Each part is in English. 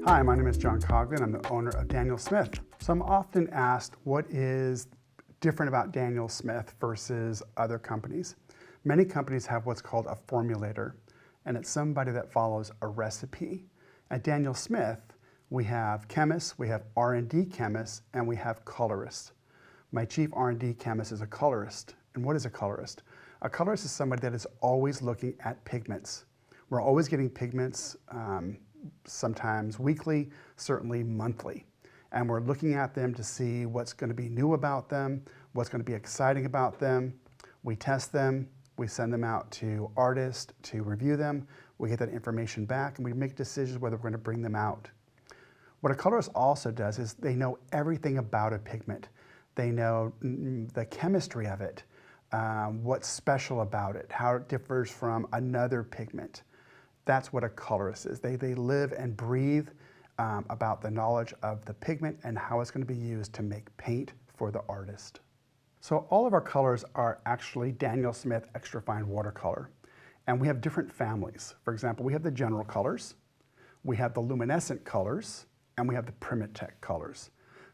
Hi, my name is John Cogley, and I'm the owner of Daniel Smith. So I'm often asked what is different about Daniel Smith versus other companies. Many companies have what's called a formulator, and it's somebody that follows a recipe. At Daniel Smith, we have chemists, we have R&D chemists, and we have colorists. My chief R&D chemist is a colorist. And what is a colorist? A colorist is somebody that is always looking at pigments. We're always getting pigments, sometimes weekly, certainly monthly. And we're looking at them to see what's going to be new about them, what's going to be exciting about them. We test them, we send them out to artists to review them, we get that information back, and we make decisions whether we're going to bring them out. What a colorist also does is they know everything about a pigment. They know the chemistry of it, what's special about it, how it differs from another pigment. That's what a colorist is. They live and breathe about the knowledge of the pigment and how it's going to be used to make paint for the artist. So all of our colors are actually Daniel Smith Extra Fine Watercolor. And we have different families. For example, we have the general colors, we have the luminescent colors, and we have the Primatech colors.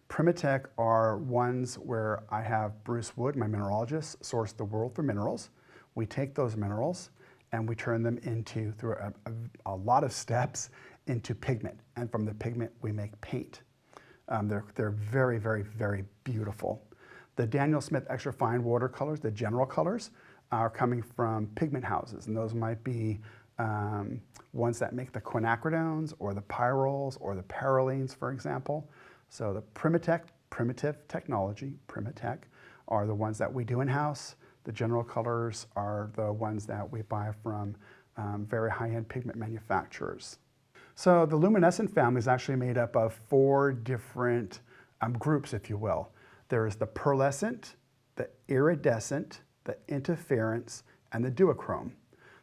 Primatech are ones where I have Bruce Wood, my mineralogist, source the world for minerals. We take those minerals and we turn them into, through a lot of steps, into pigment. And from the pigment, we make paint. They're very, very, very beautiful. The Daniel Smith Extra Fine Watercolors, the general colors, are coming from pigment houses. And those might be ones that make the quinacridones or the pyrroles or the parylene, for example. So the primitive technology, Primatech, are the ones that we do in-house. The general colors are the ones that we buy from very high-end pigment manufacturers. So the luminescent family is actually made up of 4 different groups, if you will. There is the pearlescent, the iridescent, the interference, and the duochrome.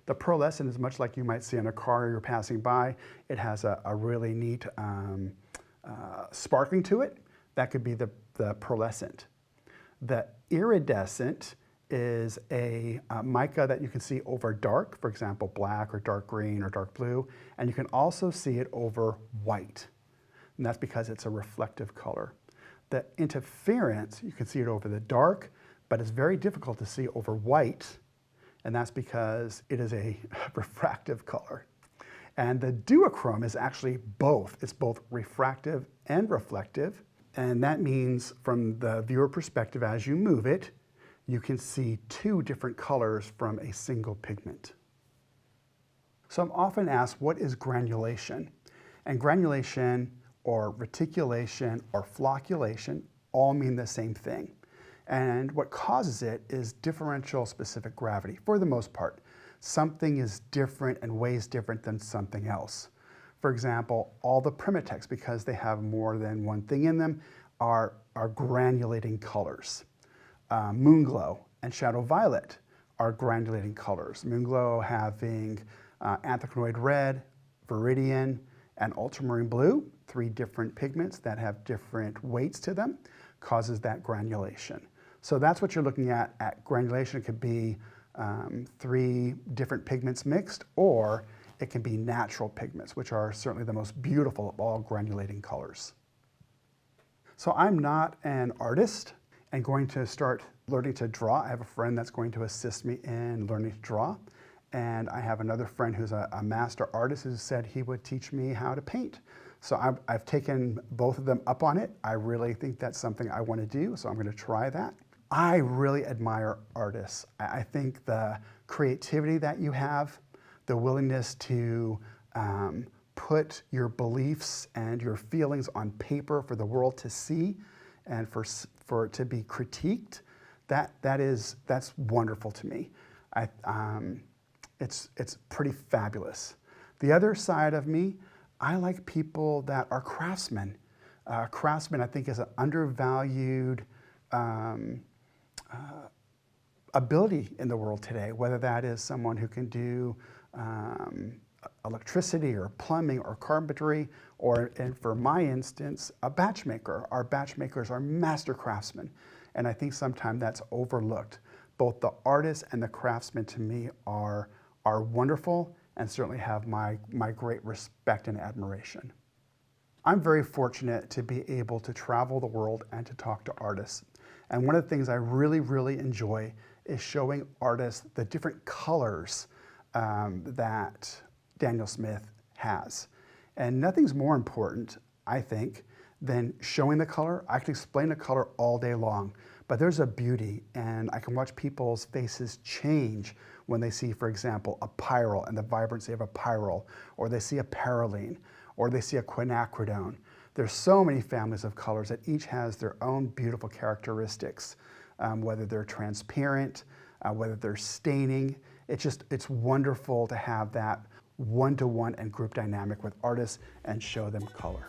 The pearlescent is much like you might see in a car you're passing by. It has a really neat sparkling to it. That could be the pearlescent. The iridescent is a mica that you can see over dark, for example, black or dark green or dark blue, and you can also see it over white, and that's because it's a reflective color. The interference, you can see it over the dark, but it's very difficult to see over white, and that's because it is a refractive color. And the duochrome is actually both. It's both refractive and reflective, and that means from the viewer perspective, as you move it, you can see 2 different colors from a single pigment. So I'm often asked, what is granulation? And granulation or reticulation or flocculation all mean the same thing. And what causes it is differential specific gravity, for the most part. Something is different and weighs different than something else. For example, all the Primatechs, because they have more than one thing in them, are granulating colors. Moonglow and Shadow Violet are granulating colors. Moonglow having anthracnoid red, viridian, and ultramarine blue, 3 different pigments that have different weights to them, causes that granulation. So that's what you're looking at granulation. It could be 3 different pigments mixed, or it can be natural pigments, which are certainly the most beautiful of all granulating colors. So I'm not an artist and going to start learning to draw. I have a friend that's going to assist me in learning to draw. And I have another friend who's a master artist who said he would teach me how to paint. So I've taken both of them up on it. I really think that's something I want to do, so I'm going to try that. I really admire artists. I think the creativity that you have, the willingness to put your beliefs and your feelings on paper for the world to see and for it to be critiqued, that's wonderful to me. It's pretty fabulous. The other side of me, I like people that are craftsmen. Craftsmen, I think, is an undervalued ability in the world today, whether that is someone who can do electricity or plumbing or carpentry, or, and for my instance, a batch maker. Our batch makers are master craftsmen, and I think sometimes that's overlooked. Both the artists and the craftsmen, to me, are wonderful and certainly have my great respect and admiration. I'm very fortunate to be able to travel the world and to talk to artists. And one of the things I really enjoy is showing artists the different colors that Daniel Smith has. And nothing's more important, I think, than showing the color. I can explain the color all day long, but there's a beauty, and I can watch people's faces change when they see, for example, a pyrrole and the vibrancy of a pyrrole, or they see a perylene, or they see a quinacridone. There's so many families of colors that each has their own beautiful characteristics, whether they're transparent, whether they're staining. It's wonderful to have that one-to-one and group dynamic with artists and show them color.